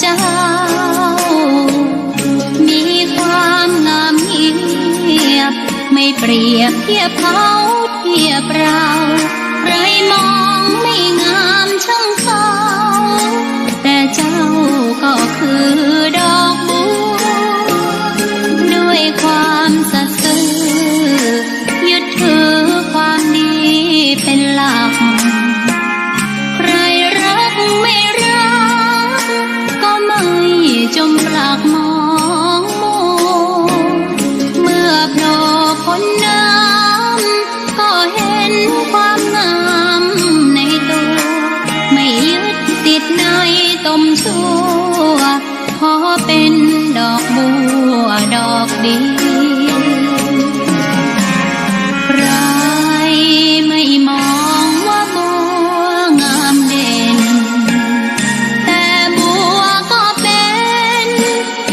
เจ้ามีความงามเงียบไม่เปรียบเทียบเขาเทียบเราใครมองไม่งามช่างเขาแต่เจ้าก็คือดอกบัวด้วยความสัตย์ซื่อยึดถือความดีเป็นหลักใครรักไม่รักก็ไม่จมปลักมองมัวเมื่อโผล่พ้นน้ำก็เห็นความงามในตัวไม่ยึดติดในตมชั่วขอเป็นดอกบัวดอกดีใครไม่มองว่าบัวงามเด่นแต่บัวก็เป็น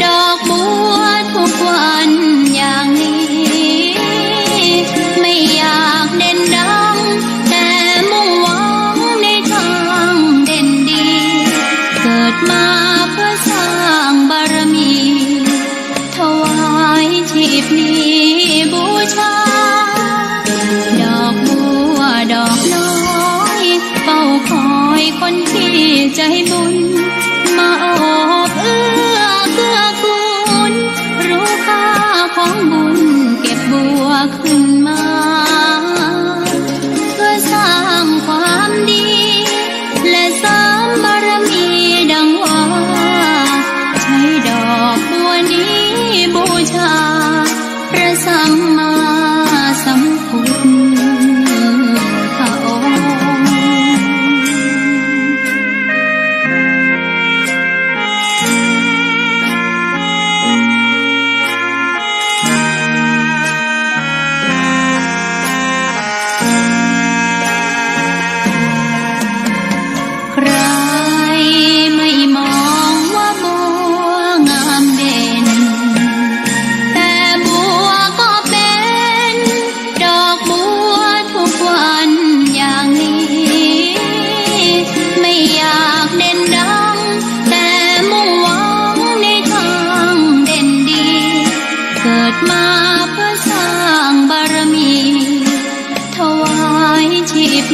ดอกบัวทุกวันอย่างนี้ไม่อยากเด่นดังแต่มุ่งหวังในทางเด่นดีเกิดมาเพื่อสร้างบารมีถวายชี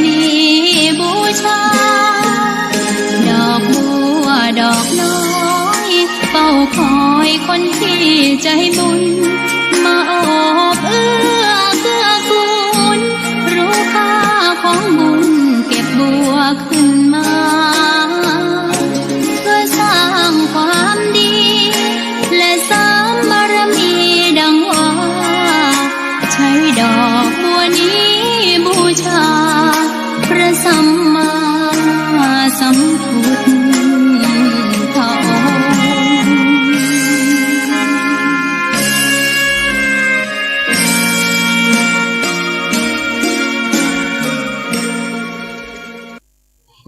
มีบูชาดอกบัวดอกน้อยเฝ้าคอยคนที่ใจบุญมาโอบเอื้อเกื้อกูลรู้ค่าของบุญเก็บบัวขึ้นมาเพื่อสร้างความดีและสร้างบารมีดังว่าใช้ดอกบัวนี้บูชาพระสัมมาสัมพุทธองค์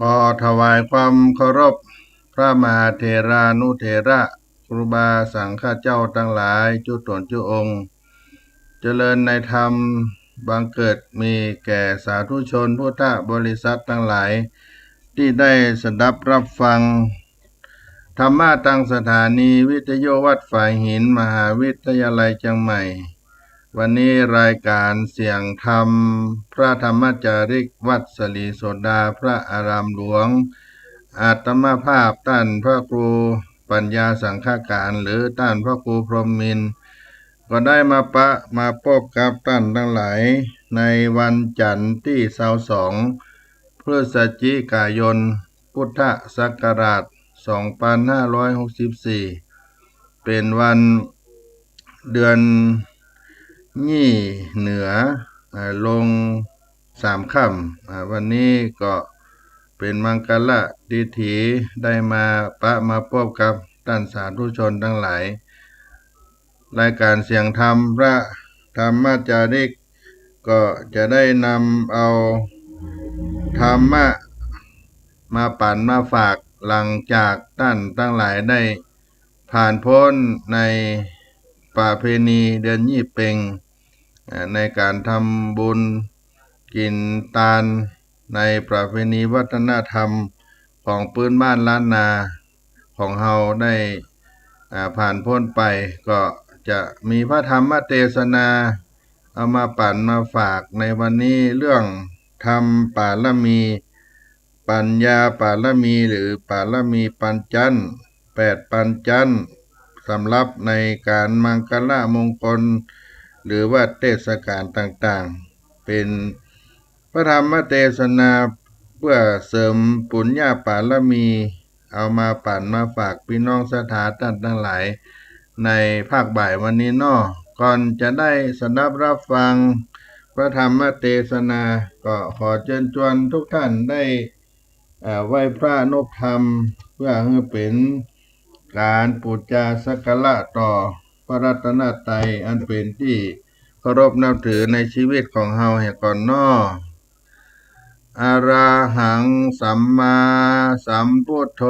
ขอถวายความเคารพพระมหาเถรานุเถระครูบาสังฆเจ้าทั้งหลายจุตนจุองค์เจริญในธรรมบังเกิดมีแก่สาธุชนพุทธบริษัททั้งหลายที่ได้สดับรับฟังธรรมะตั้งสถานีวิทยุวัดฝ่ายหินมหาวิทยาลัยเชียงใหม่วันนี้รายการเสียงธรรมพระธรรมจาริกวัดสลีโสดาพระอารามหลวงอาตมาภาพท่านพระครูปัญญาสังฆการหรือท่านพระครูพรหมินทร์ก็ได้มาพบกับท่านทั้งหลายในวันจันทร์ที่22พฤศจิกายนพุทธศักราช2564เป็นวันเดือนยี่เหนือลง3 ค่ำวันนี้ก็เป็นมังกรดิถีได้มาพบกับท่านสาธุชนทั้งหลายรายการเสียงธรรมพระธรรมจาริกก็จะได้นำเอาธรรมะมาปั่นมาฝากหลังจากท่านทั้งหลายได้ผ่านพ้นในประเพณีเดือนยี่เพ็งในการทำบุญกินทานในประเพณีวัฒนธรรมของพื้นบ้านล้านนาของเฮาได้ผ่านพ้นไปก็จะมีพระธรรมเทศนาเอามาปั่นมาฝากในวันนี้เรื่องธรรมปาลมีปัญญาปาลมีหรือปาลมีปัญจัน8 ปัญจันสำหรับในการมังคลมงคลหรือว่าเทศกาลต่างๆเป็นพระธรรมเทศนาเพื่อเสริมปุญญาปาลมีเอามาปั่นมาฝากพี่น้องสถาท่านทั้งหลายในภาคบ่ายวันนี้ก่อนจะได้สดับรับฟังพระธรรมเทศนาก็ขอเชิญชวนทุกท่านได้ไหว้พระนพธรรมเพื่อให้เป็นการปูจาสักการะต่อพระรัตนตรัยอันเป็นที่เคารพนับถือในชีวิตของเฮาให้ก่อนอะระหังสัมมาสัมพุทโธ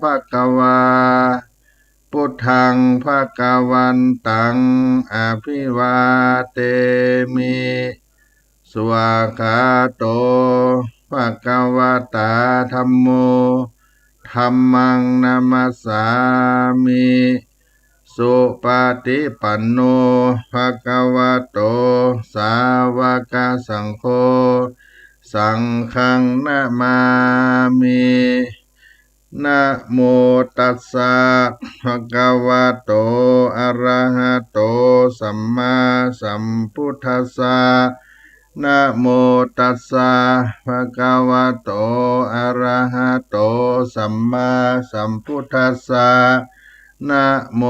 ภควาพุทธังภควันตังอภิวาเตมิสวากขาโตภควตาธัมโมธัมมังนามัสสามิสุปฏิปันโนภควโตสาวกสังโฆสังฆังนะมามินะโมตัสสะภะคะวะโตอะระหะโตสัมมาสัมพุทธัสสะนะโมตัสสะภะคะวะโตอะระหะโตสัมมาสัมพุทธัสสะนะโม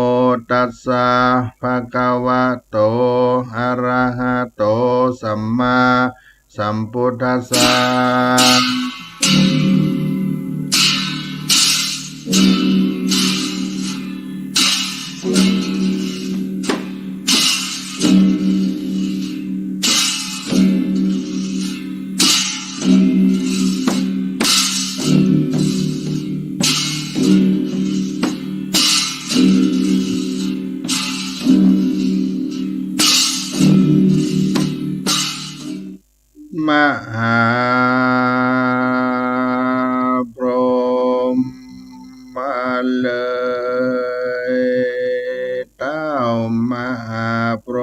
ตัสสะภะคะวะโตอะระหะโตสัมมาสัมพุทธัสสะมหาพรหมเลยเต้ามหาพร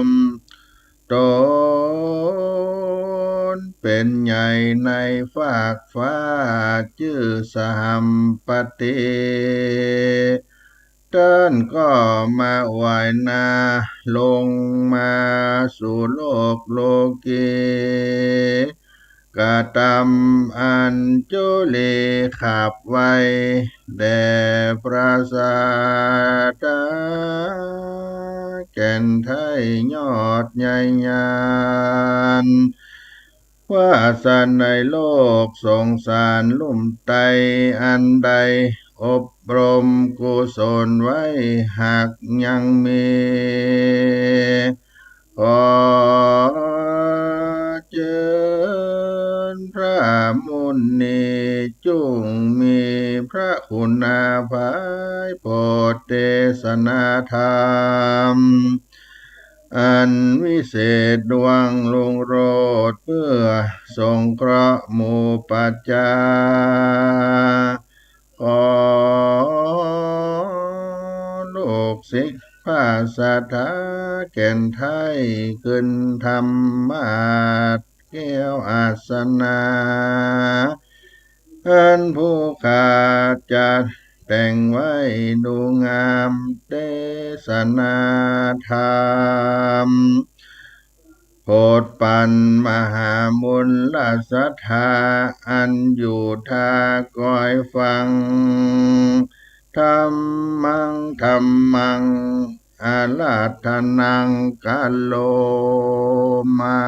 หมตน เป็นใหญ่ในฟากฟ้าชื่อสหัมปติท่านก็มาไหวนาลงมาสู่โลกโลกีกะตำอัญจุลีขับไว้แด่พระสาธาแก่นไทยยอดใหญ่ยานว่าสันในโลกสงสารลุ่มไตอันใดอบรมกุศลไว้หากยังมีขอเจริญพระมุนีจุงมีพระคุณาภายโปรดเทศนาธรรมอันวิเศษดวงลุงโรดเพื่อสงเคราะห์หมู่ปัจจาขอลูกศิษย์พระสัทธาแก่นไทยขึ้นธรรมาสแก้วอาสนาอันผู้ขาดจัดแต่งไว้ดูงามเทศนาธรรมโปรดปันมหามุลศรัทธาอันอยู่ทากอยฟังธรรมังอาราธนังกาโลมา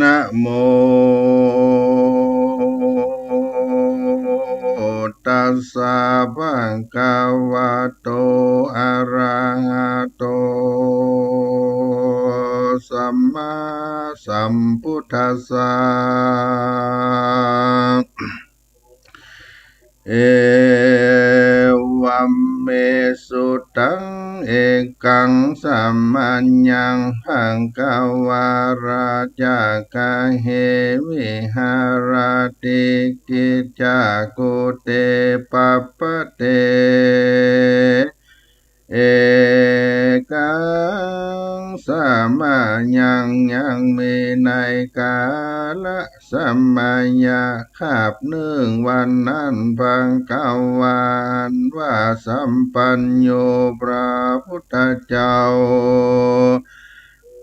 นะโมตัสสะภะคะวะโตอะระหะโตสัมมาสัมพุทธัสสะเอวัมเมสุตังเอกังสัมมัญญังหังกวาราจากะเหวิหารติกิจจากุเตปัปปะเตเอกังสัมมายังมีในกาละสัมมาญะคาบหนึ่งวันนั้นพังกวานว่าสัมปัญโยพระพุทธเจ้า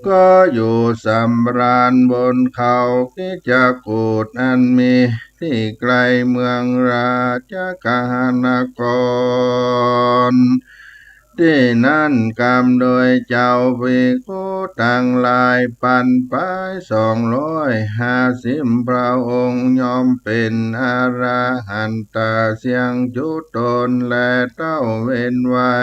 ก็อยู่สำราญบนเขาคิจกูฏอันมีที่ไกลเมืองราชกาหนครที่นั่นกำโดยเจ้าภิกขุทั้งหลายปันไป250พระองค์ยอมเป็นอรหันตเสียงจุตนและเต้าเว้นไว้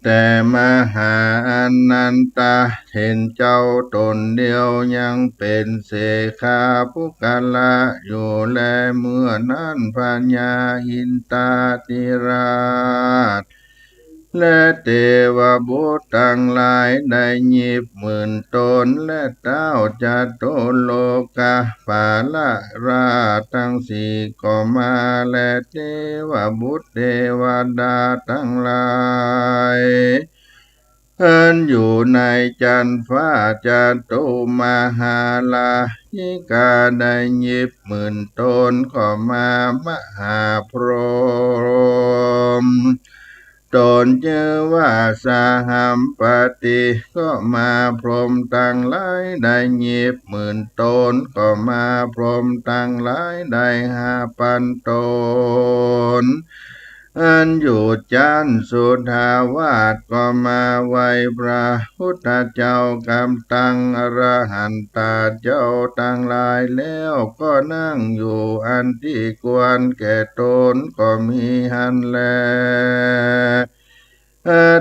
แต่มหาอนันตาเห็นเจ้าตนเดียวยังเป็นเสขาผู้กาละอยู่แลเมื่อนั้นปัญญาหินตาติราชและเทวบุตรทั้งหลายได้ยิบหมื่นตนและเต้าจัตุโลกาภาละราชทั้งสี่ก็มาและเทวบุตรเทวดาทั้งหลายอันอยู่ในจันฟ้าจัตุมหาลายิกาได้ยิบหมื่นตนก็มามหาพรหมตนชื่อว่าสหัมปติก็มาพรหมตั้งหลายได้ยิบหมื่นตนก็มาพรหมตั้งหลายได้5,000 ตนอันอยู่จันสุทาวาสก็มาไหวพระพุทธเจ้ากำตังอรหันตาเจ้าตั้งหลายแล้วก็นั่งอยู่อันที่ควรแก่ตนก็มีหันแล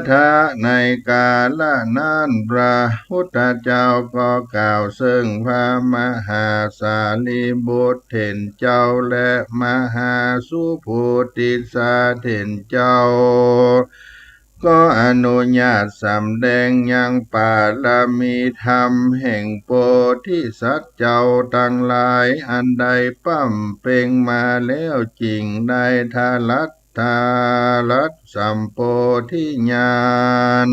ถ้าในกาลนั้นพระพุทธเจ้าก็กล่าวซึ่งพระมหาสารีบุตรเถรเจ้าและมหาสุโพธิสัตว์เถรเจ้า ก็อนุญาตสำแดงยังปาลมีธรรมแห่งโพธิสัตว์เจ้าทั้งหลายอันใดปั้มเป่งมาแล้วจริงได้ทาลัตถาลัตสัมโพธิญาณ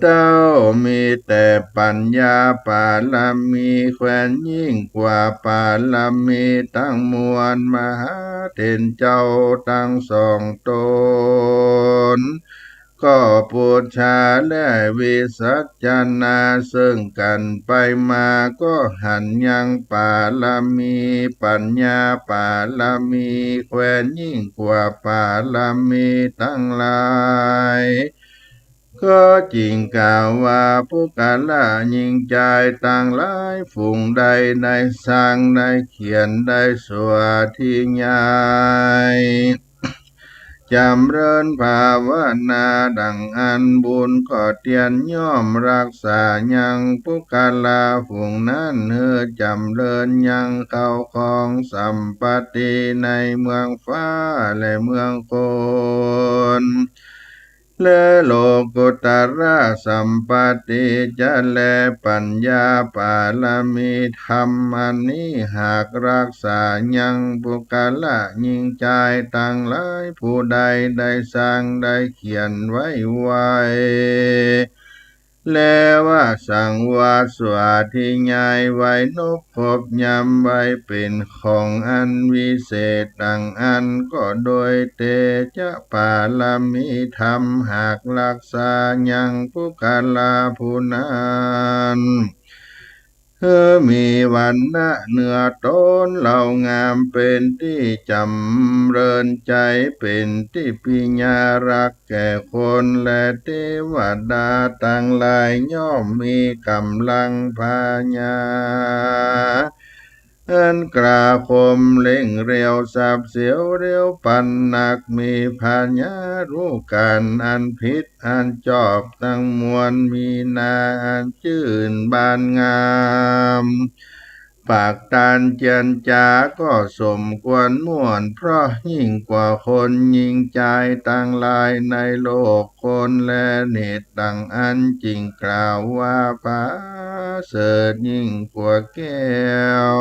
เจ้ามีแต่ปัญญาปาลมีแคว้นยิ่งกว่าปาลมีตั้งมวลมหาเถรเจ้าตั้งสองตนก็ปูชาและวิสัชจนาซึ่งกันไปมาก็หันยังปาลมีปัญญาปาลมีแคว้นยิ่งกว่าปาลมีทั้งหลายก็จริงกล่าวว่าผู้กาละยิ่งใจต่างหลายฝูงใดได้สร้างได้เขียนได้สวดที่ใหญ่จำเริญภาวนาดังอันบุญก็เตียนย่อมรักษายังผู้กาลาฝูงนั้นเฮือจำเริญยังเข้าของสัมปติในเมืองฟ้าและเมืองคนและโลกุตระสัมปติจะแลปัญญาปาลมีธรรมอันนี้หากรักษายังบุคละยิ่งใจต่างหลายผู้ใดได้สร้างได้เขียนไว้แล้วว่าสังวาสวาทิญายไว้นบพบยำไว้เป็นของอันวิเศษดังอันก็โดยเตจะปาลมีธรรมหากรักษายังผู้กาลาผู้นั้นมีวันนะเนื้อต้นเหล่างามเป็นที่จำเริญใจเป็นที่ปิญญารักแก่คนและเทวดาต่างหลายย่อมมีกำลังพาญาอันกราคมเล่งเร็วสับเสียวเร็วปันหนักมีพาญารู้การอันผิดอันจอบตั้งมวลมีนาอันชื่นบานงามปากตาลเจียนจาก็สมควรม่วนเพราะยิ่งกว่าคนยิ่งใจต่างหลายในโลกคนและเนตรต่างอันจริงกล่าวว่าพาเสริฐยิ่งกว่าแก้ว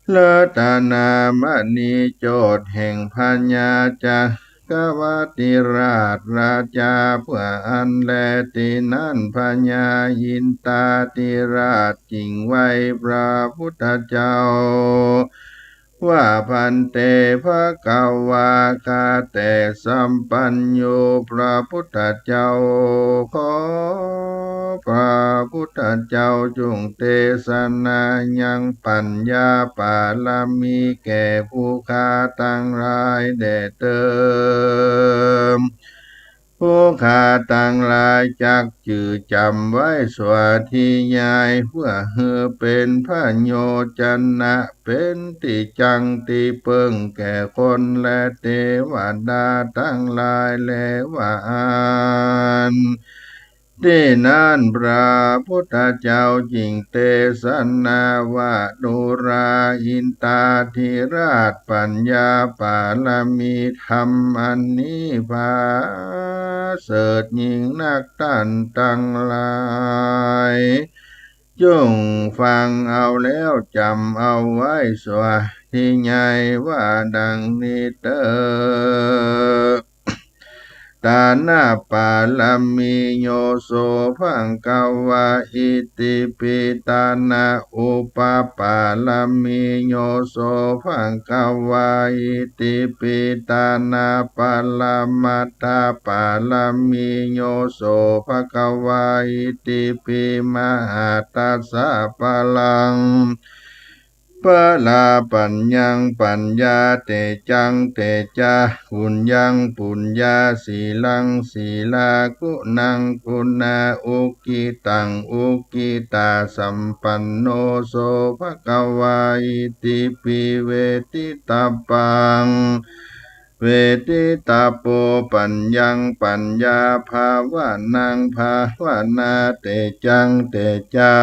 เลิศตานามณีโจทย์แห่งพัญญาจากวติราชราชาเพื่ออันแลตินันพญายินตาติราชจริงไว้พระพุทธเจ้าว่าพันเตภะกวาคาแต่สัมปัญโยพระพุทธเจ้าขอพระพุทธเจ้าจงเทศนายังปัญญาปาลมีแก่ผู้ข้าตั้งหลายแด่เติมผู้ข้าตั้งหลายจักจือจำไว้สวาธิยายเพื่อเฮือเป็นพระโยจันนะเป็นที่จังที่เปิงแก่คนและเทวดาทั้งหลายและว่าอันที่นั้นพระพุทธเจ้าจริงเทศนาว่าดุราอินตาธิราชปัญญาปาลมีธรรมอันนี้พาเสริฐยิ่งนักท่านทั้งหลายจงฟังเอาแล้วจำเอาไว้สวาธิญาณว่าดังนี้เตอตานาปาลมีโยโสภังกวาอิติปิตานาอุปปาลมีโยโสภังกวาอิติปิตานาปาลมัตตาปาลมีโยโสภกวาอิติปิมหาตัสสะปะลังปะลาปัญญังปัญญาเตจังเตจาหุญญังปุญญาสีลังสีลากุนังกุณาอุกิตังอุกิตาสัมปันโนโสภะคะวาอิติปิเวทิตาปังเวทิตาโปปัญญังปัญญาภาวะนังภาวนาเตจังเตจา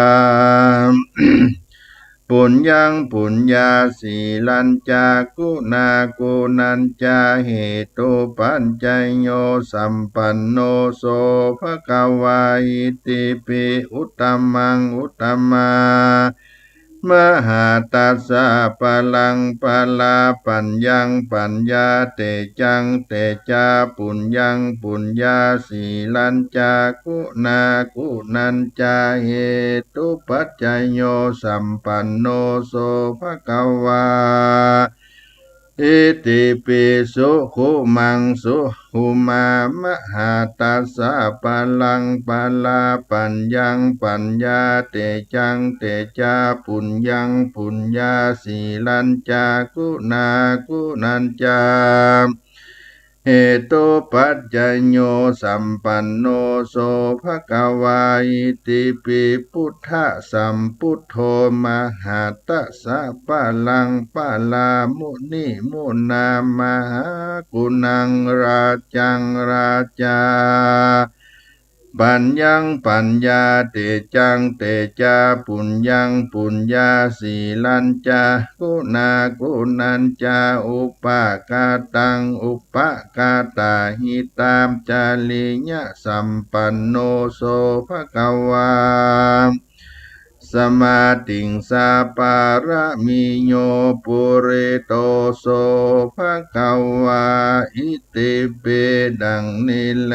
ปุญญังปุญญาสีลัญจากุณากุนัญจาเหตุปัญจโยสัมปันโนโสภควาอิติปิอุตตมังอุตตมามหาตัสสะปะลังปะลาปัญญังปัญญาเตจังเตจาปุญญังปุญญาสีลัญจากุณากุนัญจาเหตุปัจจยโยสัมปันโนโสภควาอิติปิสุขุมังสุขุมามหาตัสสะปะลังปะลาปัญญังปัญญาเตจังเตจาปุญญังปุญญาสีลัญจากุณากุนัญจาเหตุปัจจยโยสัมปันโนโสภควาอิติปิพุทธสัมพุทโธมหาตัสสะปะลังปะลามุนิมุนามหากุณังราจังราจาปัญญังปัญญาเตจังเตจาปุญญังปุญญาสีลัญจากุณากุนัญจาอุปกาตังอุปกาตาหิตามจาลิญะสัมปันโนโสภควาสมาติงสาปาระมิโยปุเรโตโสภควาอิติเปดังนิแล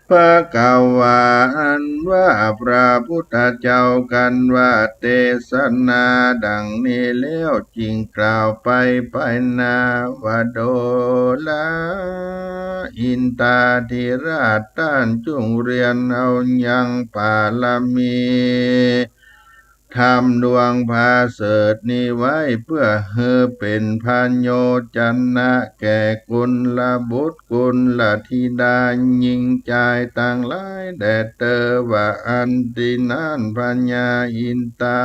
ภควาอันว่าพระพุทธเจ้ากันว่าเทศนาดังนี้แล้วจริงกล่าวไปนาวโดลาอินตาธิราชท่านจงเรียนเอายังปาลมีทำดวงพาเสดนี้ไว้เพื่อเฮอเป็นพันโยจันนะแก่กุลบุตรกุลธิดายิ่งใจต่างหลายแด่เตอว่าอันตินานพัญญาอินตา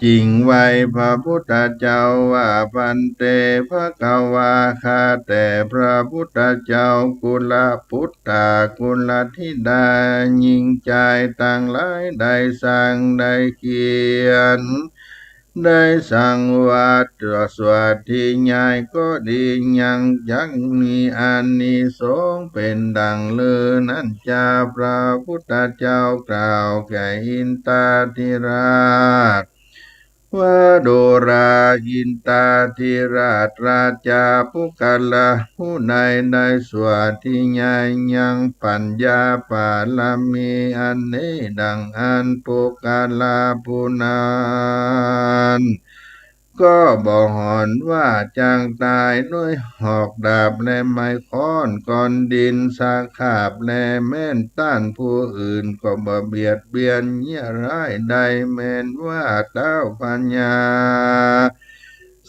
จริงไว้พระพุทธเจ้าว่าพันเตภควาคาแต่พระพุทธเจ้ากุลพุทธากุลธิดายิ่งใจต่างหลายได้สั่งได้เขียนได้สั่งว่าตัวสวัสดีใหญ่ก็ดียังยังมีอานิสงส์เป็นดังเลือนั้นจาพระพุทธเจ้ากล่าวแก่อินตาธิราชว่าโดราอินตาธิราชราชาผู้กัลละผู้ใดได้สวัสดีใหญ่ยังปัญญาปาลามีอันนี้ดังอันปุกัลลาผู้นั้นก็บอกหอนว่าจางตายด้วยหอกดาบและไม้ค้อนก้อนดินสาขาบและแม่นต้านผู้อื่นก็บ่เบียดเบียนเยี่ยร้ายใดแม้นว่าเต้าปัญญา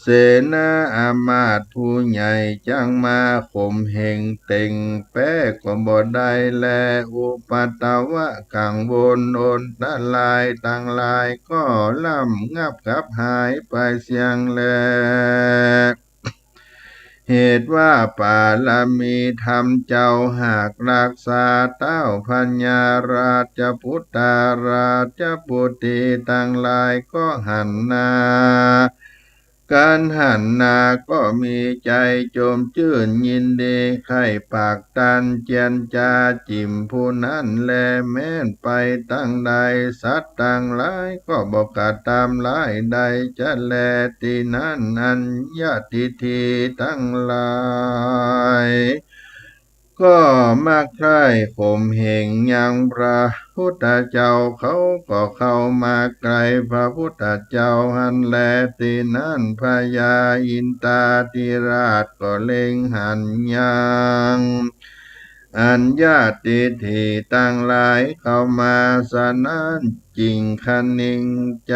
เสนาอามาตย์ผู้ใหญ่จังมาข่มเหงเต็งแป้ก็บ่ได้แลอุปัตตวะกังวลโอนตะลายต่างลายก็ล่ำงับกับหายไปเสียงแลเหตุว่าปาลามีธรรมเจ้าหากรักษาเต้าพัญญาราชพุทธาราชปุตติต่างหลายก็หันนาการหันนาก็มีใจโจมชื่นยินดีไข่ปากตันเจียนจาจิมผู้นั้นแลแม้นไปตั้งใดสัตว์ต่างหลายก็บอกกาตามหลายใดจะแลที่นั้นอัญญาติทีตั้งหลายก็มักใคร่ข่มเหงยังพระพุทธเจ้าเขาก็เข้ามาไกลพระพุทธเจ้าหันแลตีนั้นพญาอินตาธิราชก็เล็งหันยังอัญญาติทีตั้งหลายเข้ามาสนานจริงคันนิงใจ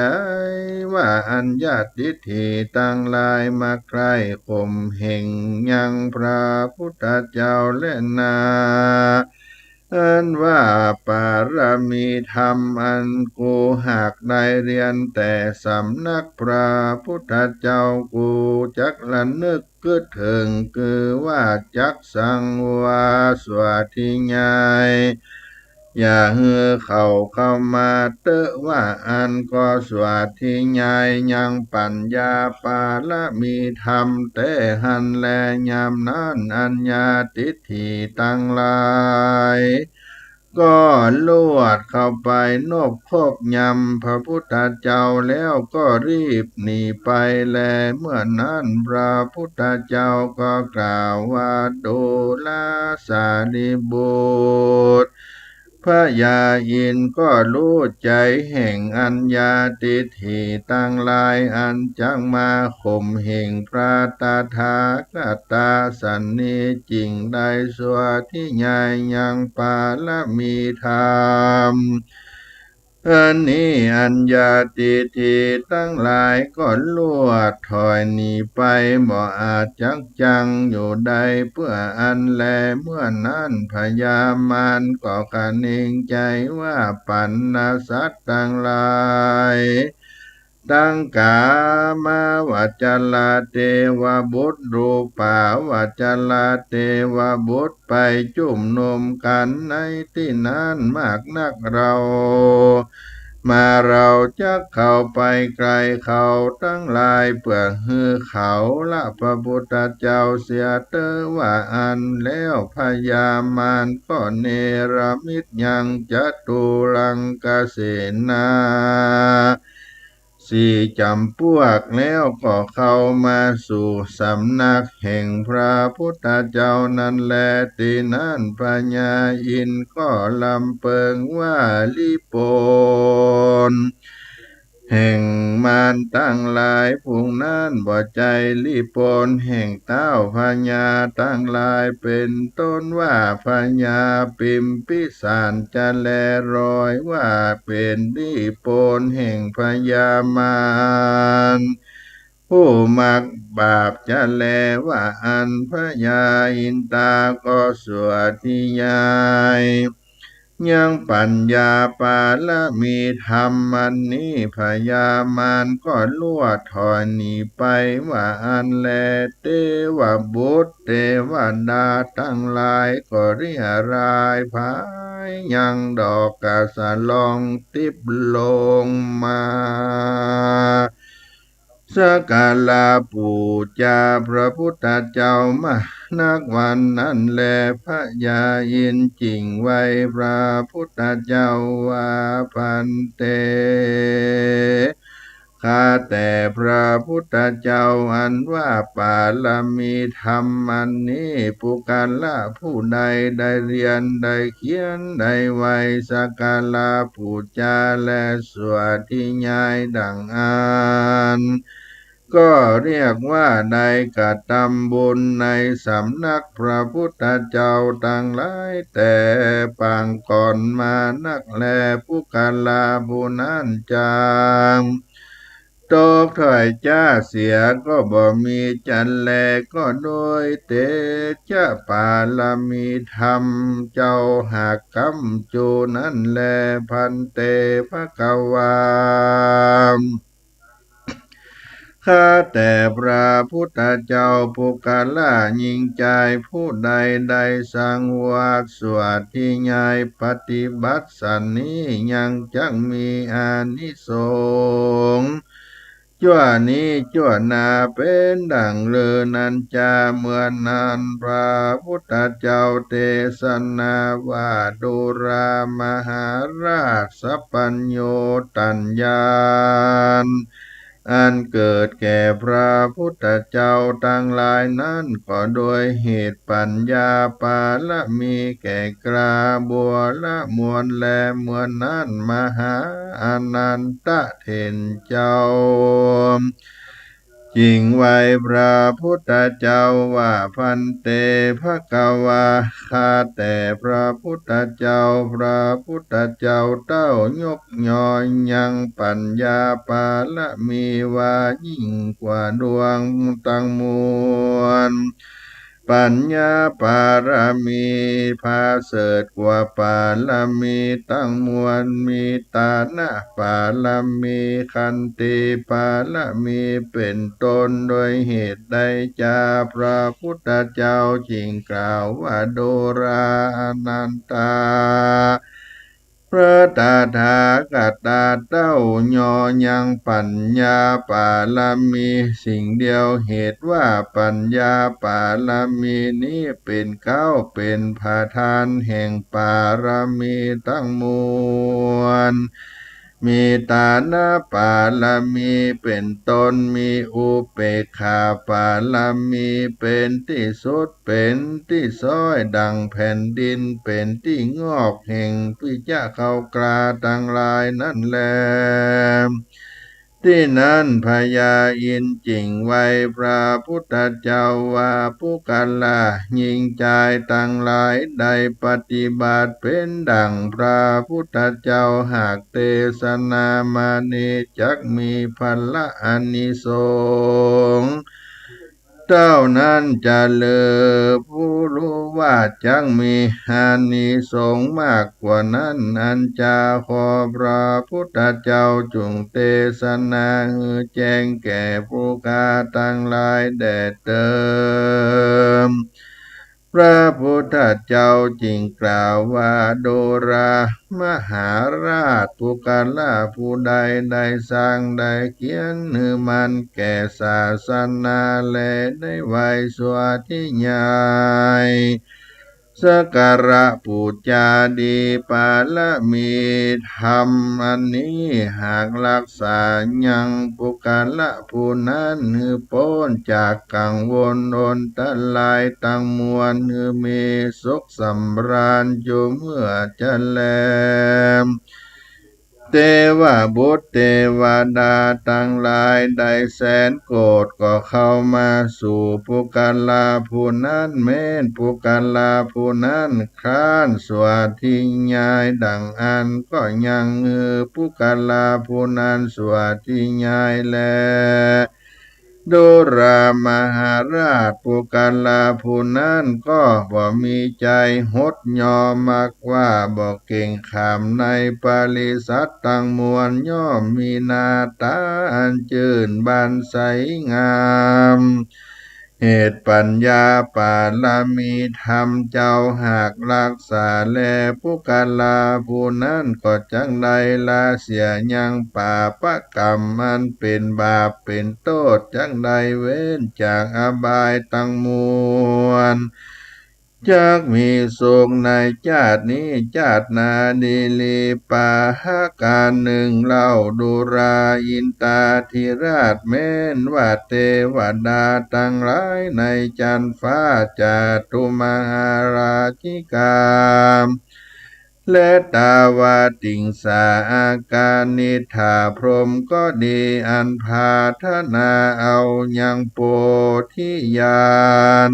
ว่าอัญญาติทีตั้งหลายมาใคร่ข่มเหงยังพระพุทธเจ้าและนาอันว่าปารมีธรรมอันกูหากได้เรียนแต่สำนักพระพุทธเจ้ากูจักละนึกกึดถึงคือว่าจักสังวาสวัสดิญาณ อย่าเฮือเข้ามาเตอะว่าอันก็สวัสดียายยังปัญญาปาละมีธรรมแต่หันแลยามนั้นอัญญาทิฏฐิตั้งหลายก็ลวดเข้าไปนบคบยำพระพุทธเจ้าแล้วก็รีบหนีไปแลเมื่อนั้นพระพุทธเจ้าก็กล่าวว่าดูลาสารีบุตรพระยาอินก็รู้ใจแห่งอัญญาติฏฐิตั้งหลายอันจังมาข่มเหงพระตถาคตาสันนิจริงได้สวดที่ใหญ่ยังปาละมีธรรมอันนี้อัญญาติทิตั้งหลายก็ลวดถอยหนีไปบ่อาจจักจังอยู่ใดเพื่ออันแลเมื่อนั้นพญามารก็กัเองใจว่าปันนาสัตว์ตั้งหลายตั้งกามาวัจจลาเทวบุตรรูปาวัจจลาเทวบุตรไปจุ่มนุมกันในที่นั้นมากนักเรามาเราจะเข้าไปไกลเขาตั้งหลายเพื่อฮือเขาละพระพุทธเจ้าเสียเตอว่าอันแล้วพญามารก็เนรมิตยังจตุรังกเสนาสี่จำพวกแล้วก็เข้ามาสู่สำนักแห่งพระพุทธเจ้านั้นแลตีนั้นพญาอินก็ลำเปิงว่าลิโปนแห่งมารตั้งหลายผู้นั้นบ่ใจลิโปนแห่งเต้าพญาตั้งหลายเป็นต้นว่าพญาปิมพิสารจะแลรอยว่าเป็นลิโปนแห่งพญามารผู้มักบาปจะแลว่าอันพญาอินตาก็สวดทิยายยังปัญญาปาละมีธรรมอันนี้พญามารก็ลั่วถอนหนีไปว่าอันแลเทวบุตรเทวดาทั้งหลายก็เรียรายภายยังดอกกาสะลองติบลงมาสกาลาปูจาพระพุทธเจ้ามานักวันนั้นแลพระยายินจริงไว้พระพุทธเจ้าว่าพันเตข้าแต่พระพุทธเจ้าอันว่าปาลมีธรรมอันนี้ผู้การละผู้ใดได้เรียนได้เขียนได้ไว้สกาลาปูจาและสวดที่ยายดังอ่านก็เรียกว่าได้กระทำบุญในสำนักพระพุทธเจ้าตั้งหลายแต่ปางก่อนมานักแลผู้กาลาบุนั้นจางตกถอยจ้าเสียก็บ่มีจันแลก็โดยเตชะปาลมีธรรมเจ้าหากกำจูนั้นแลพันเตภควา ข้าแต่พระพุทธเจ้าผู้กาลายิ่งใจผู้ใดได้สังวาสสวดที่ใหญ่ปฏิบัติสันนี้ยังจังมีอานิสงส์ชั่วนี้ชั่วนาเป็นดังเลือนันจาเมื่อนั้นพระพุทธเจ้าเทศนาว่าดุรามหาราชสัพพัญโยตัญญาณอันเกิดแก่พระพุทธเจ้าทั้งหลายนั้นก็โดยเหตุปัญญาปาละมีแก่กราบัวละมวลแลเมื่อนั้นมหาอนันตเถนเจ้าจริงไว้พระพุทธเจ้าว่าพันเตภควาข้าแต่พระพุทธเจ้าพระพุทธเจ้าเต้ายกย่อยังปัญญาปาละมีว่ายิ่งกว่าดวงตั้งมวลปัญญาปารมีพาเสริฐกว่าปาลมีตั้งมวลมีตานะปาลมีขันติปาลมีเป็นต้นโดยเหตุใดจาพระพุทธเจ้าจริงกล่าวว่าโดราอนันตา พระตาถาคตาเต้ายอยังปัญญาปาลามีสิ่งเดียวเหตุว่าปัญญาปาลามีนี้เป็นเก้าเป็นผาทานแห่งปารมีตั้งมวลมีตานะปาลามีเป็นต้นมีอุเปกขาปาลามีเป็นที่สุดเป็นที่ซ้อยดังแผ่นดินเป็นที่งอกแห่งพิจาเขากราตั้งหลายนั่นแลที่นั้นพญาอินทร์จริงไว้พระพุทธเจ้าว่าผู้กันละยิ่งใจตั้งหลายได้ปฏิบัติเป็นดังพระพุทธเจ้าหากเทศนามานีจักมีพละอานิสงส์เจ้านั้นจะเลิศผู้รู้ว่าจักมีอานิสงส์มากกว่านั้นอันจะขอพระพุทธเจ้าจงเทศนาให้แจ้งแก่ผู้กาทั้งหลายแด่เติมพระพุทธเจ้าจริงกล่าวว่าโดรามหาราชผู้กาละผู้ใดได้สร้างได้เขียนนือมันแก่ศาสนาและได้ไว้สวดที่ใหญ่สักการะปูจาดีปาละมีธรรมอันนี้หากรักษายังปุกาละผู้นั้นหือพ้นจากกังวลโอนตะลายตั้งมวลหือมีสุขสำราญอยู่เมื่อจะแลมเทวบุตรเทวดาตั้งหลายได้แสนโกรธก็เข้ามาสู่ปุกาลาผู้นั้นแม้นปุกาลาผู้นั้นคร้านสวดทิ้งยายดังอันก็ยังปุกาลาผู้นั้นสวดทิ้งยายแลดุรามหาราชปุกาลาผู้นั้นก็บ่มีใจหดยอมากว่าบ่เก่งขามในปริษัทตั้งมวลย่อมมีหน้าตาอันจื่นบานใสงามเหตุปัญญาปาลามีธรรมเจ้าหากรักษาแลปุกาลาผู้นั้นก็จังใดลาเสียยังป่าปะกรรมมันเป็นบาปเป็นโทษจังใดเว้นจากอบายตั้งมวลจากมีสุขในชาตินี้ชาติหนาดีลีปาหาการหนึ่งเล่าดุราอินตาธิราชแม้นว่าเทวดาตั้งหลายในจันฟ้าจาตุมหาราชิกาและตาวาติงสาอาการนิธาพรหมก็ดีอันพาทนาเอายังโพธิญาณ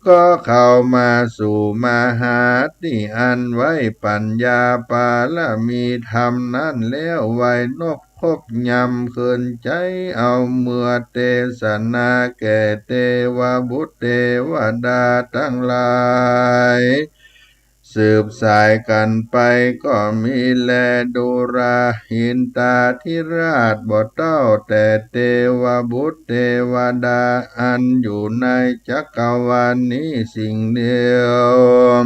ก็เข้ามาสู่มหาติอันไว้ปัญญาปาละมีธรรมนั้นแล้วไว้นบคบยำคืนใจเอาเมื่อเทศนาแก่เทวบุตรเทวดาทั้งหลายสืบสายกันไปก็มีแลดุราหินตาธิราชบ่เต้าแต่เทวบุตรเทวดาอันอยู่ในจักรวาลนี้สิ่งเดียว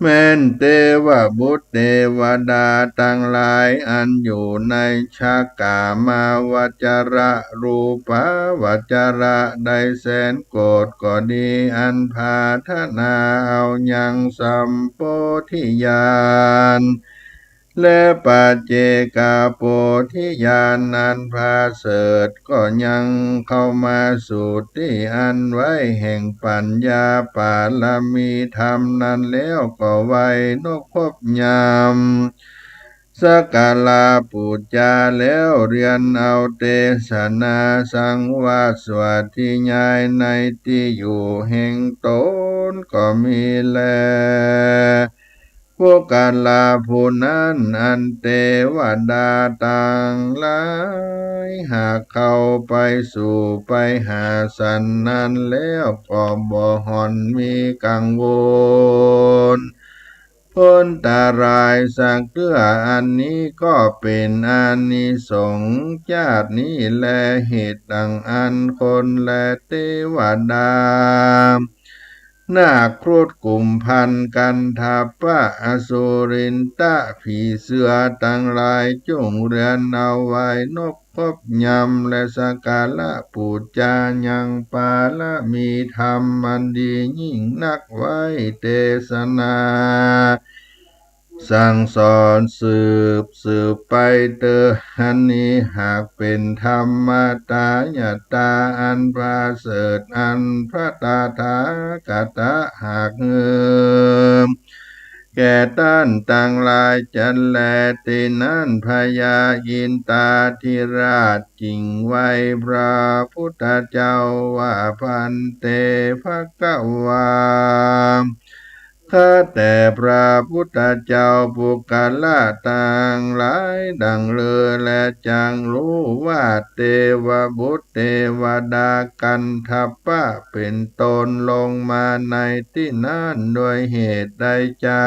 แม้นเทวบุตรเทวดาทั้งหลายอันอยู่ในชากามาวจระรูปาวจระได้แสนโกรธก็ดีอันพาทนาเอายังสัมโพธิญาณและปัจเจกาโพธิญาณนันพาเสดก็ยังเข้ามาสู่ที่อันไว้แห่งปัญญาปาลมีธรรมนั้นแล้วก็ไว้นกพบยามสักการะปูจาแล้วเรียนเอาเทศนาสังวาสวดที่ยายในที่อยู่แห่งตนก็มีแลพวกกาลาผู้นั้นอันเทวดาต่างหลายหากเข้าไปสู่ไปหาสันนั้นแล้วก็บ่หอนมีกังวลพ้นตารายสักเกื้ออันนี้ก็เป็นอานิสงส์ชาตินี้แลเหตุดังอันคนและเทวดา นาคครุฑกลุ่มพันกันทาปะอสุรินตะผีเสือตั้งหลายจงเรือนเอาไว้นกพบยำและสกการะปูจายังปาละมีธรรมมันดียิ่งนักไว้เทศนาสั่งสอนสืบไปเตออันนี้หากเป็นธรรมตายตาอันประเสริฐอันพระตาถากตะหากแก่ต้านต่างหลายจันแลตินันพญาอินตาธิราชจริงไว้พระพุทธเจ้าว่าพันเตภควา ข้าแต่พระพุทธเจ้าปุกกละต่างหลายดังเลือและจังรู้ว่าเทวบุตรเทวดากันทัปปะเป็นตนลงมาในที่นั้นโดยเหตุใดจา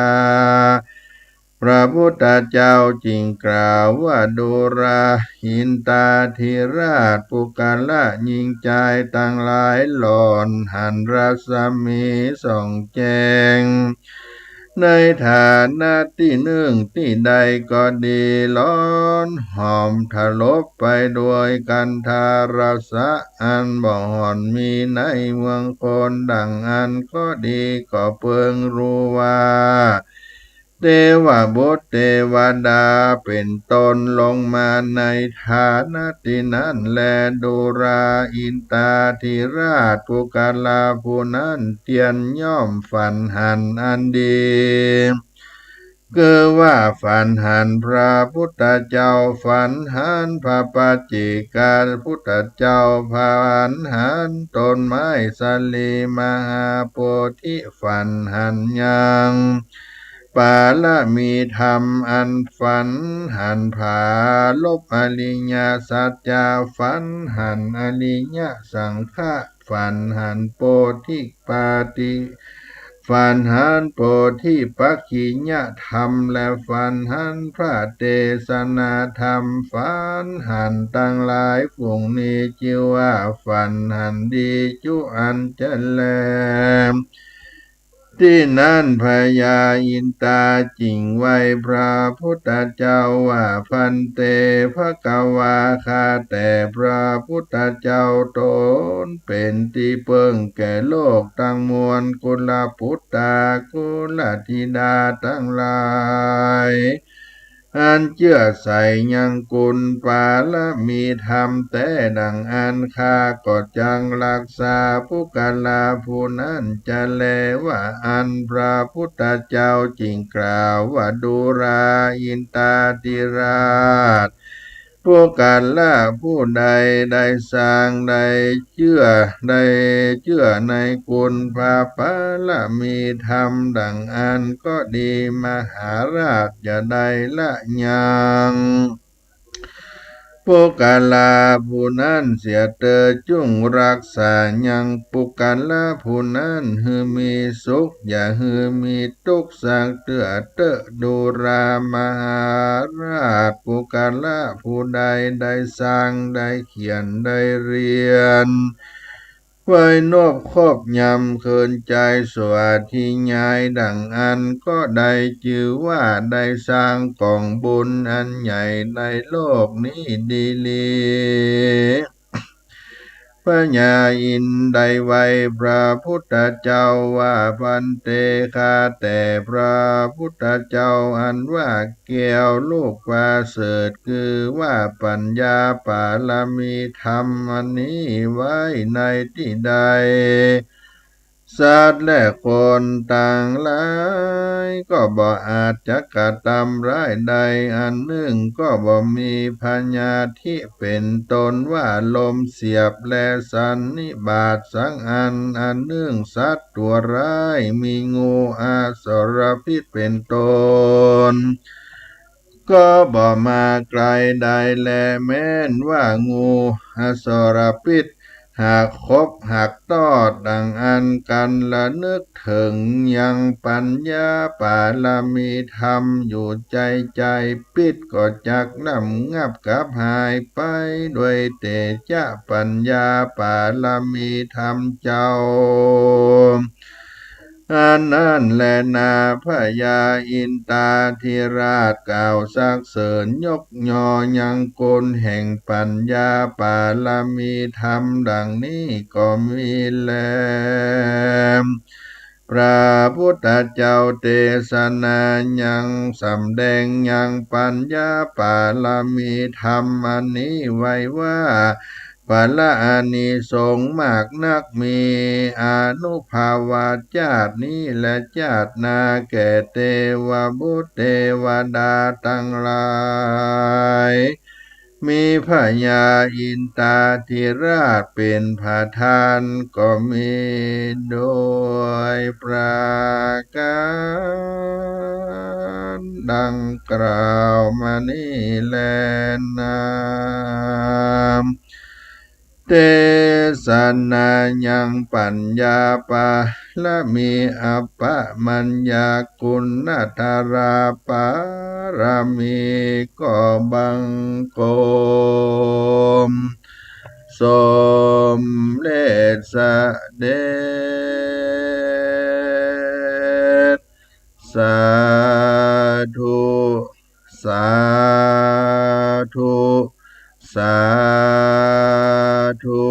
พระพุทธเจ้าจริงกล่าวว่าดูราหินตาธิราชปุกละยิงใจต่างหลายหล่อนหันรัศมีส่องแจง ในฐานะที่หนึ่งที่ใดก็ดีล้อนหอมทะลบไปด้วยกันทารสะอันบ่หอนมีในเมืองคนดังอันก็ดีก็เพิ่งรู้ว่าเทวบุตรเทวดาเป็นตนลงมาในฐานะที่นั้นแลดูราอินตาธิราชปุกลาผู้นั้นเตียนย่อมฝันหันอันดีคือว่าฝันหันพระพุทธเจ้าฝันหันพระปัจเจกาพุทธเจ้าฝันหันต้นไม้สลีมหาโพธิฝันหันยังปาละมีธรรมอันฝันหันผาลบอริยสัจจาฝันหันอริยสังฆะฝันหันโพธิปาติฝันหันโพธิปักขิยธรรมและฝันหันพระเทศนาธรรมฝันหันตั้งหลายฝูงนี้ชื่อว่าฝันหันดีจุอันเจริญที่นั่นพญาอินตาจิงไว้พระพุทธเจ้าว่าพันเตภควาคาแต่พระพุทธเจ้าตนเป็นที่เพิ่งแก่โลกทั้งมวลกุลปุตตากุลธิดาทั้งหลายอันเชื่อใส่ยังกุลปาละมีธรรมแต่ดังอันคาก็จังรักษาผู้กาลาผู้นั้นจะแลว่าอันพระพุทธเจ้าจริงกล่าวว่าดูราอินตาธิราชผู้การละผู้ใดได้สร้างได้เชื่อในกุลพระปาละมีธรรมดังอันก็ดีมหาราชจะได้ละยังปุกาลาผู้นั้นเสียเตอจุงรักษายังปุกาลาผู้นั้นฮือมีสุขอย่าฮือมีทุกข์สักเตือเตอดูรามหาราชปุกาลาผู้ใดได้สร้างได้เขียนได้เรียนไว้นอบครอบยำเคินใจสวัสดิญายดังอันก็ได้ชื่อว่าได้สร้างกองบุญอันใหญ่ในโลกนี้ดีลีพระญาอินได้ไว้พระพุทธเจ้าว่าพันเตคาแต่พระพุทธเจ้าอันว่าแก้วลูกปราเสริฐคือว่าปัญญาปาลมีธรรมอันนี้ไว้ในที่ใดสัตว์และคนต่างหลายก็บ่อาจจะกระทำร้ายใดอันหนึ่งก็บ่มีพญาธิเป็นตนว่าลมเสียบและสันนิบาตสังอันหนึ่งสัตว์ตัวร้ายมีงูอาสรพิษเป็นตนก็บ่มาไกลใดแลแม้นว่างูอสรพิษหากคบหักตอดดังอันกันละนึกถึงยังปัญญาปาลมีธรรมอยู่ใจปิดก็จักนำงับกับหายไปด้วยเตจะปัญญาปาลมีธรรมเจ้า อันนั้นแลนาพญาอินตาธิราชกล่าวสักเสริญยกยอยังกลแห่งปัญญาปาลมีธรรมดังนี้ก็มีแล พระพุทธเจ้าเทศนายังสำแดงยังปัญญาปาลมีธรรมอันนี้ไว้ว่าปาละอานิสงส์มากนักมีอานุภาวาจาตินี้และจาตินาแก่เทวบุตรเทวดาทั้งหลายมีพญาอินตาธิราชเป็นประธานก็มีโดยประการดังกล่าวมานี้แลนะเทศนายังปัญญาปาละมีอัปปมัญญาคุณธาราปารมีก็บังกมสมเด็จเสด็จสาธุสาธุสาธุ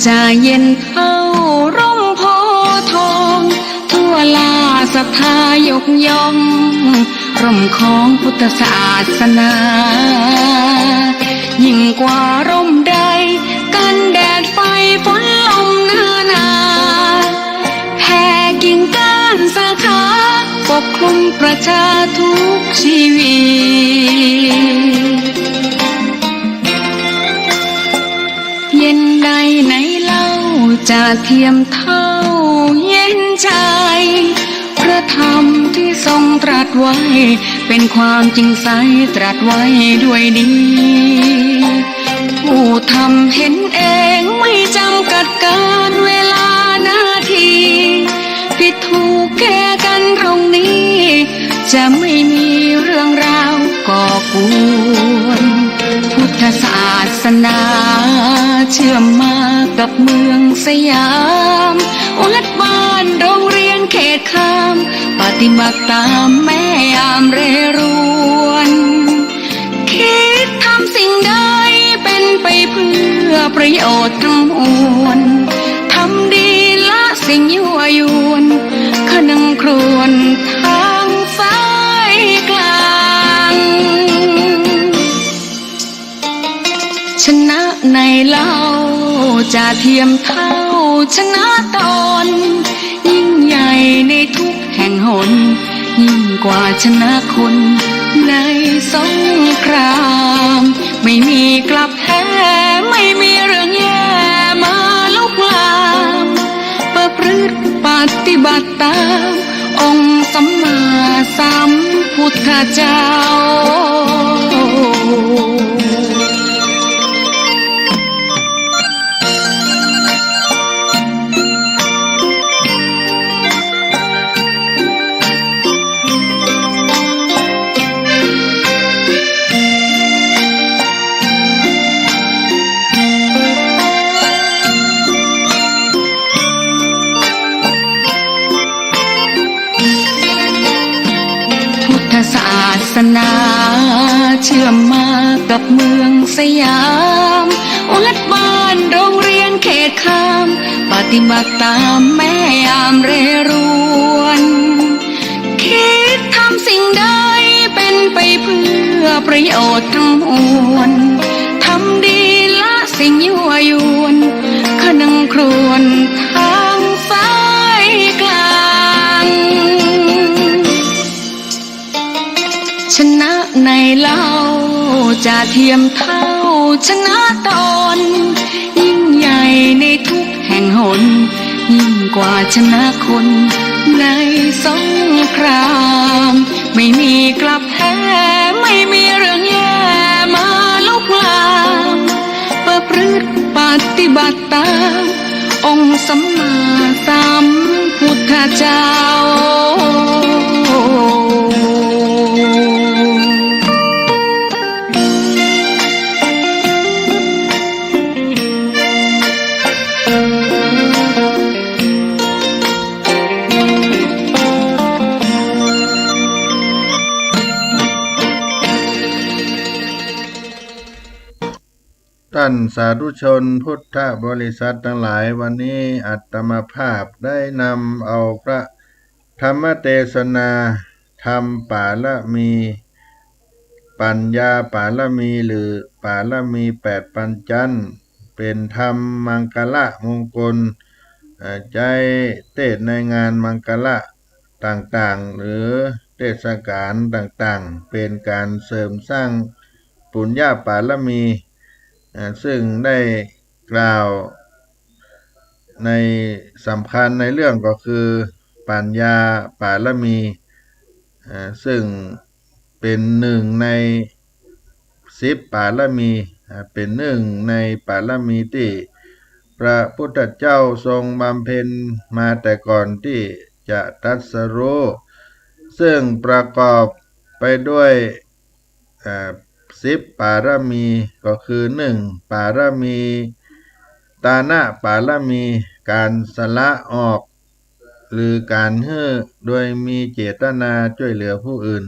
จะเย็นเท่าร่มโพธิ์ทองทั่วลาศรัทธายกย่องร่มของพุทธศาสนายิ่งกว่าร่มใดกันแดดไฟฝนลมนาแผ่กิ่งก้านสาขาปกคลุมประชาทุกชีวิตเย็นใดไหนเล่าจะเทียมเท่าเย็นใจพระธรรมที่ทรงตรัสไว้เป็นความจริงใสตรัสไว้ด้วยดีผู้ทำเห็นเองไม่จำกัดการเวลานาทีผิดถูกแก้กันตรงนี้จะไม่มีเรื่องราวก่อกวนพุทธศาสนาเชื่อมมากับเมืองสยามวัดบ้านโรงเรียนเขตคามปฏิบัติตามแม่ยามเรรวนคิดทำสิ่งใดเป็นไปเพื่อประโยชน์ทั้งมวลทำดีละสิ่งยั่วยวนขนึงครวญทางสายกลางชนะในเล่าจะเทียมเท่าชนะตนยิ่งใหญ่ในทุกแห่งหนยิ่งกว่าชนะคนในสงครามไม่มีกลับแพ้ไม่มีเรื่องแย่มาลุกลามประพฤติปฏิบัติตามองค์สัมมาสัมพุทธเจ้าศาสนาเชื่อมมากับเมืองสยามวัดบ้านโรงเรียนเขตคามปฏิบัติตามแม่ยามเรรวนคิดทำสิ่งใดเป็นไปเพื่อประโยชน์ทั้งมวลท สิ่งยั่วยวนขนึงครวนทางสายกลางชนะในเล่าจะเทียมเท่าชนะตนยิ่งใหญ่ในทุกแห่งหนยิ่งกว่าชนะคนในสงครามไม่มีกลับแพ้ไม่มีเรื่องแย่มาลุกลามประพฤติปฏิบัติตามองค์สัมมาสัมพุทธเจ้าท่านสาธุชนพุทธบริษัททั้งหลายวันนี้อาตมาภาพได้นำเอาพระธรรมเทศนาธรรมปาละมีปัญญาปาละมีหรือปาละมี8ปัญจันทร์เป็นธรรมมังคละมงคลใจเทศในงานมังคละต่างๆหรือเทศกาลต่างๆเป็นการเสริมสร้างปุญญาปาละมีซึ่งได้กล่าวในสำคัญในเรื่องก็คือปัญญาปาละมีซึ่งเป็นหนึ่งใน10ปาละมีเป็นหนึ่งในปาละมีที่พระพุทธเจ้าทรงบำเพ็ญมาแต่ก่อนที่จะตรัสรู้ซึ่งประกอบไปด้วย10ปาระมีก็คือ1ปาระมีตานะปาระมีการสละออกหรือการให้โดยมีเจตนาช่วยเหลือผู้อื่น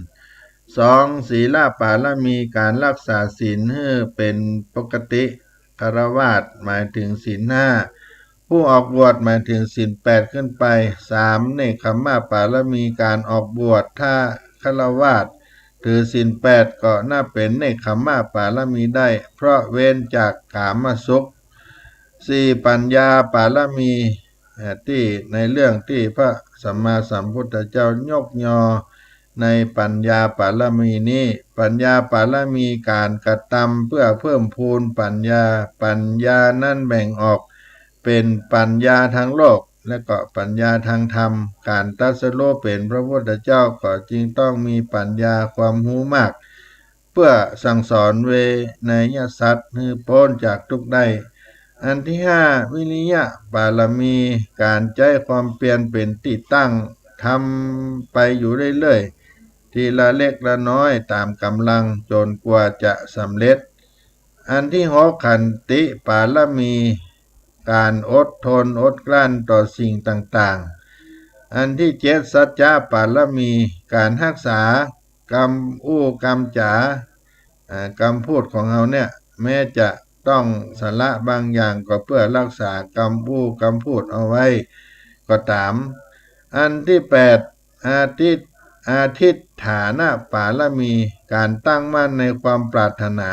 2ศีลปาระมีการรักษาศีลให้เป็นปกติฆราวาสหมายถึงศีล5ผู้ออกบวชหมายถึงศีล8ขึ้นไป3เนกขัมมะปาระมีการออกบวชถ้าฆราวาสถือศีล8ก็น่าเป็นเนกขัมมะปาละมีได้เพราะเว้นจากกามสุข4ปัญญาปาละมีที่ในเรื่องที่พระสัมมาสัมพุทธเจ้ายกยอในปัญญาปาละมีนี้ปัญญาปาละมีการกระทำเพื่อเพิ่มพูนปัญญานั้นแบ่งออกเป็นปัญญาทางโลกและก็ปัญญาทางธรรมการตรัสรู้เป็นพระพุทธเจ้าก็จึงต้องมีปัญญาความรู้มากเพื่อสั่งสอนเวนยสัตว์ให้พ้นจากทุกข์ได้อันที่5วิริยะบารมีการใจความเปลี่ยนเป็นที่ตั้งทำไปอยู่เรื่อยๆทีละเล็กละน้อยตามกำลังจนกว่าจะสำเร็จอันที่6ขันติบารมีการอดทนอดกลั้นต่อสิ่งต่างๆอันที่7สัจจะปารมีการรักษากรรมกรรมจ๋ากรรมพูดของเราเนี่ยแม้จะต้องสละบางอย่างก็เพื่อรักษากรรมกรรมพูดเอาไว้ก็ตามอันที่8อาทิตฐานะปาละมีการตั้งมั่นในความปรารถนา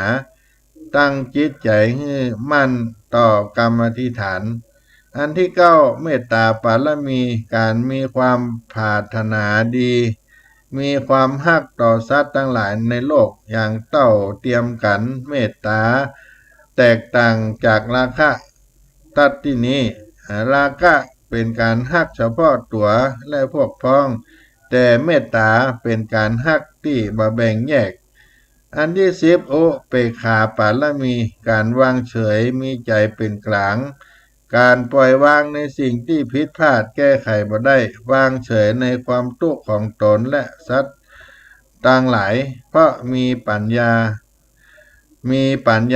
ตั้งจิตใจให้มั่นต่อกรรมอธิษฐานอันที่9เมตตาปาละมีการมีความปรารถนาดีมีความฮักต่อสัตว์ทั้งหลายในโลกอย่างเท่าเทียมกันเมตตาแตกต่างจากราคะตัดที่นี้ราคะเป็นการฮักเฉพาะตัวและพวกพ้องแต่เมตตาเป็นการฮักที่บ่แบ่งแยกอันที่10โอเปกขาปาละมีการวางเฉยมีใจเป็นกลางการปล่อยวางในสิ่งที่ผิดพลาดแก้ไขบ่ได้วางเฉยในความทุกข์ของตนและสัตว์ต่างหลายเพราะมีปัญญ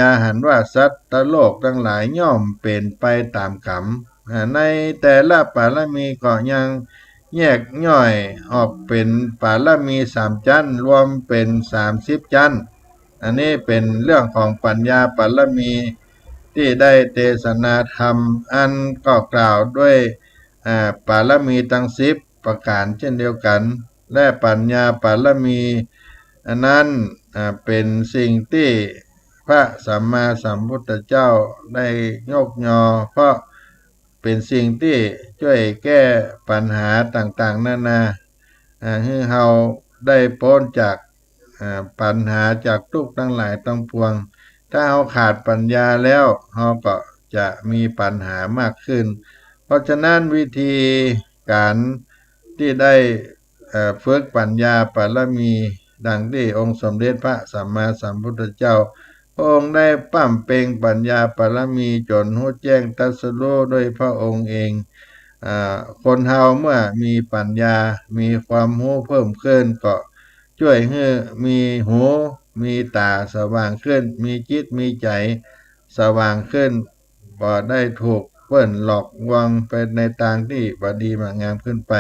าหันว่าสัตว์โลกทั้งหลายย่อมเป็นไปตามกรรมในแต่ละปาละมีก็ยังแยกย่อยออกเป็นปาละมี3ชั้นรวมเป็น30ชั้นอันนี้เป็นเรื่องของปัญญาปาละมีที่ได้เทศนาธรรมอันก็กล่าวด้วยปาละมีทั้ง10ประการเช่นเดียวกันและปัญญาปาละมีอันนั้นเป็นสิ่งที่ พระสัมมาสัมพุทธเจ้าได้ยกยอเพราะเป็นสิ่งที่ช่วยแก้ปัญหาต่างๆนานาให้เฮาได้พ้นจากปัญหาจากทุกข์ทั้งหลายทั้งปวงถ้าเฮาขาดปัญญาแล้วเฮาก็จะมีปัญหามากขึ้นเพราะฉะนั้นวิธีการที่ได้ฝึกปัญญาบารมีดังที่องค์สมเด็จพระสัมมาสัมพุทธเจ้าพระองค์ได้ปั้มเปงปัญญาบารมีจนรู้แจ้งตรัสรู้ด้วยพระองค์เองคนเฮาเมื่อมีปัญญามีความรู้เพิ่มขึ้นก็ช่วยให้มีหูมีตาสว่างขึ้นมีจิตมีใจสว่างขึ้นบ่ได้ถูกเปิ้นหลอกลวงไปในทางที่บ่ดีมางามขึ้นไป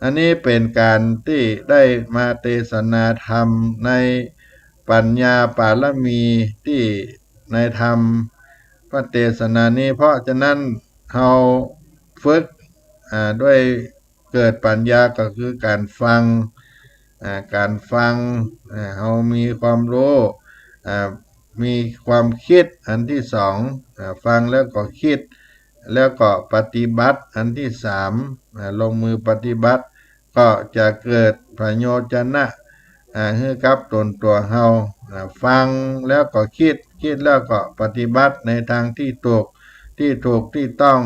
อันนี้เป็นการที่ได้มาเทศนาธรรมในปัญญาปารมีที่ในธรรมพระเทศนานี้เพราะฉะนั้นเฮาฝึกด้วยเกิดปัญญาก็คือการฟังเฮามีความรู้มีความคิดอันที่สองฟังแล้วก็คิดแล้วก็ปฏิบัติอันที่สามลงมือปฏิบัติก็จะเกิดประโยชนะให้กับตนตัวเฮาฟังแล้วก็คิดแล้วก็ปฏิบัติในทางที่ถูกที่ต้อง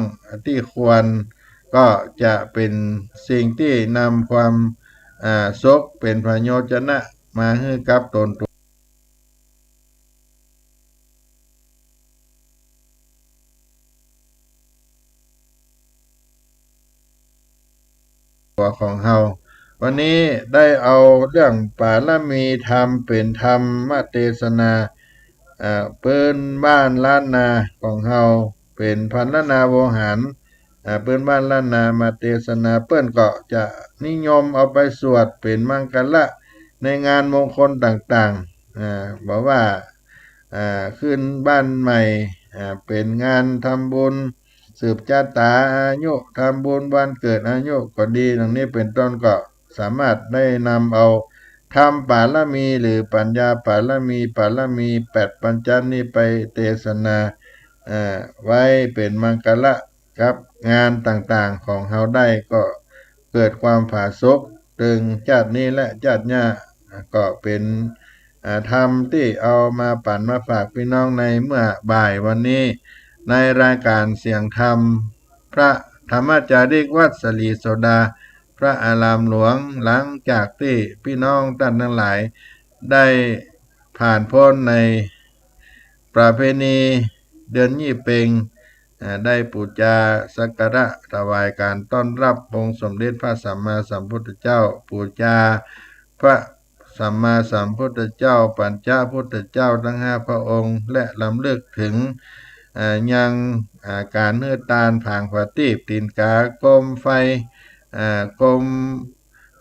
ที่ควรก็จะเป็นสิ่งที่นำความสุขเป็นประโยชนะมาให้กับตนตัวของเฮาวันนี้ได้เอาเรื่องปารมีธรรมเป็นธรรมเทศนาเปิ้นบ้านล้านนาของเฮาเป็นพันนาโวหารเปิ้นบ้านล้านนามาเทศนาเปิ้นก็จะนิยมเอาไปสวดเป็นมังกรในงานมงคลต่างๆบอกว่าขึ้นบ้านใหม่เป็นงานทำบุญสืบชะตาอายุทำบุญวันเกิดอายุก็ดีดังนี้เป็นต้นก็สามารถได้นำเอาธรรมปารมีหรือปัญญาปารมี8ปัญจนี้ไปเทศนาไว้เป็นมังกรครับงานต่างๆของเฮาได้ก็เกิดความผาสุกถึงชาตินี้และชาติหน้าก็เป็นธรรมที่เอามาปั่นมาฝากพี่น้องในเมื่อบ่ายวันนี้ในรายการเสียงธรรมพระธรรมจาริกวัดสลีโสดาพระอารามหลวงหลังจากที่พี่น้องท่านทั้งหลายได้ผ่านพ้นในประเพณีเดือนยี่เพ็งได้ปูจาสักการะถวายการต้อนรับองค์สมเด็จพระสัมมาสัมพุทธเจ้าปูจาพระสัมมาสัมพุทธเจ้าปัญจพุทธเจ้าทั้ง5พระองค์และลำลึกถึงยังการเนื้อตาลผางประทีปตีนกากรมไฟกรม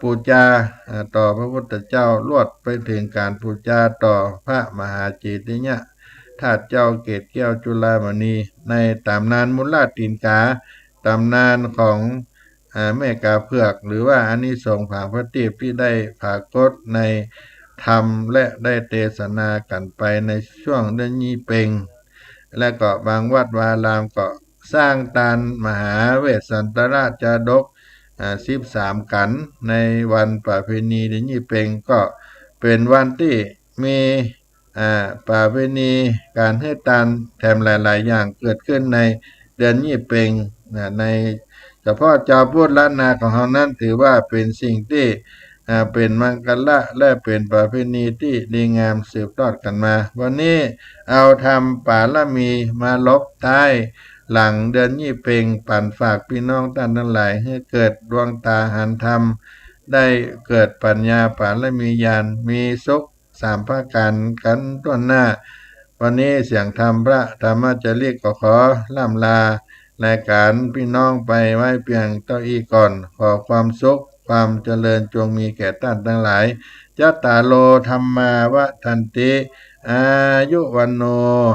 ปูจาต่อพระพุทธเจ้าลวดไปถึงการปูจาต่อพระมหาเจติยะธาตุเจ้าเกศแก้วจุฬามณีในตำนานมุลลาตีนกาตำนานของแม่กาเผือกหรือว่าอานิสงส์ผางประทีปที่ได้ปรากฏในธรรมและได้เทศนากันไปในช่วงเดือนยี่เพ็งและก็บางวัดวารามก็สร้างตานมหาเวสสันตราชาดก13กันในวันประเพณีเดือนยี่เพ็งก็เป็นวันที่มีประเพณีการให้ทานแถมหลายๆอย่างเกิดขึ้นในเดือนยี่เพ็งในเฉพาะชาวพุทธล้านนาของเรานั้นถือว่าเป็นสิ่งที่เป็นมังกรและเป็นประเพณีที่ดีงามสืบทอดกันมาวันนี้เอาทำปารมีมาลบท้ายหลังเดือนยี่เพ็งปั่นฝากพี่น้องท่านทั้งหลายให้เกิดดวงตาหันธรรมได้เกิดปัญญาปารมีญาณมีสุข3ประการกันต้นหน้าวันนี้เสียงธรรมพระธรรมจาริกก็ขอล่ำลารายการพี่น้องไปไว้เพียงเท่านี้ก่อนขอความสุขความเจริญจงมีแก่ท่านทั้งหลายยัตตาโลธรรมาวทันติอายุวันโน